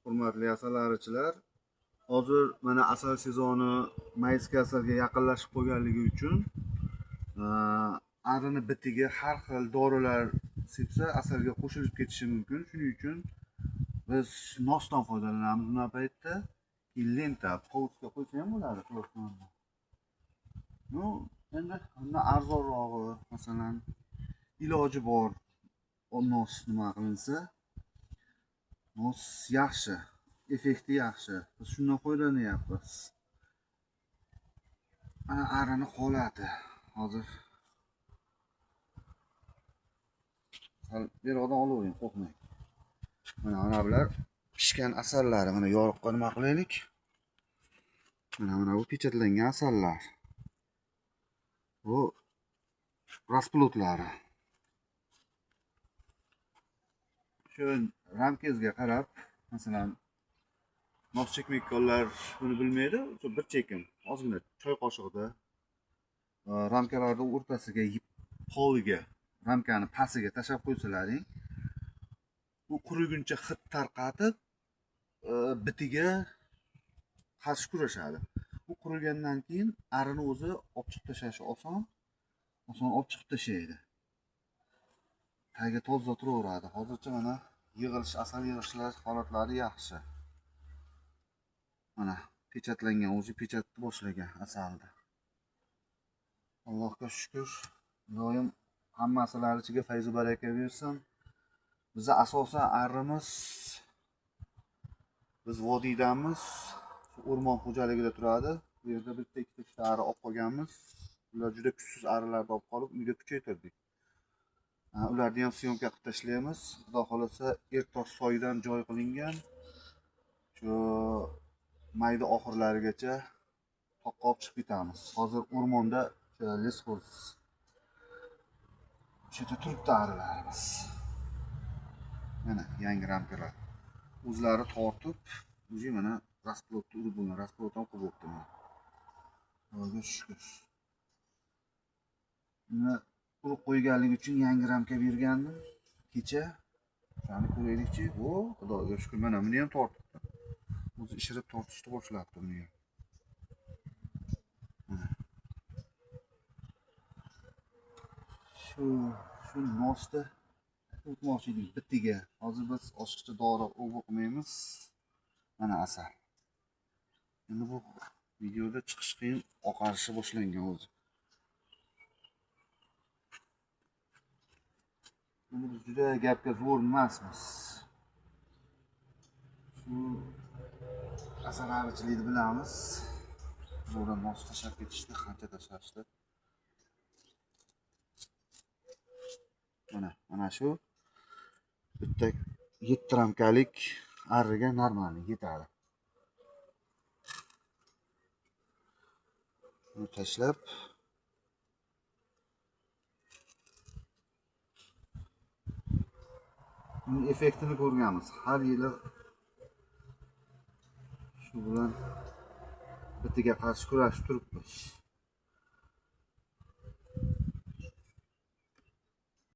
Hurmatli asalarichilar, hozir mana asal sezoni mayisga asalga yaqinlashib qolganligi uchun arini bitiga har xil dorilar sepsa asalga qo'shilib ketishi mumkin. Shuning uchun biz nosdan foydalanamiz. Buna paytda lenta povusga qo'ysa ham bo'ladi. No, endi undan arzonrog'i, masalan, iloji bor nos nima qilinsa, nos yaxshi, effekti yaxshi. Biz shundan foydalanyapmiz. Mana arini holati hozir. Beroqdan olavering, qo'rqmang. Mana bular pishgan asallari. Mana yoriqqa nima qilaylik? Mana bu pechatlangan asallar. Bu rasplotlari. Shu ramkezga qarab, masalan, nos chekmayotganlar buni bilmaydi. Bir chekim, ozgina choy qoshiqda ramkalarni o'rtasiga, poliga, ramkani pastiga tashlab qo'ysalaring, bu quriguncha hid tarqatib, bitiga qarshi kurashadi. Bu qurigandan keyin arini o'zi olib chiqib tashlashi oson olib chiqib tashlaydi. Tagi toza turaveradi. Hozircha mana asal yig'ishlar holatlari yaxshi. Mana pechatlangan, o'zi pechatni boshlagan asalda. Allohga shukr. Doim hamma asallar ichiga fayzu baraka bersin. Biza asosan arimiz, biz vodiydamiz, o'rmon xo'jaligida turadi. Bu yerda bitta ikkita ari olib qolganmiz. Ular juda kuchsiz arilarni olib qolib, uyda kuchaytirdik. Ularni ham syomka qilib tashlaymiz. Xudo xolasa Ertos soyidan joy qilingan. Shu mayda oxirlarigacha toqqa olib chiqib ketamiz. Hozir o'rmonda lesxoz shu yerda turibdi arilarimiz. Mana yangi ramkalar. O'zlari tortib, o'zi mana rasplotni urib bo'lgan, rasplotdan qilib o'tdi mana. Xudoga shukr. Buni urib qo'yganligi uchun yangi ramka bergandim kecha. Shuni ko'raylikchi. O, Xudoga shukr, mana buni ham tortibdi. O'zi ishirib tortishni boshlabdi buni ham. Shu nosni o'tmoqchi edik bitiga. Hozir biz oshiqcha dori o'qmaymiz. Mana asal. Endi bu videoda chiqish qiyin, oqarishni boshlangan o'zi. Buni biz juda gapga zo'r emasmiz. Shu asalarichilikni bilamiz. Zo'ra nos tashlab ketishdi, qancha tashlashdi. Mana shu bitta 7 ramkalik ariga normalniy yetadi. Buni tashlab buning effektini ko'rganmiz. Har yili shu bilan bitiga qarshi kurashib turibmiz.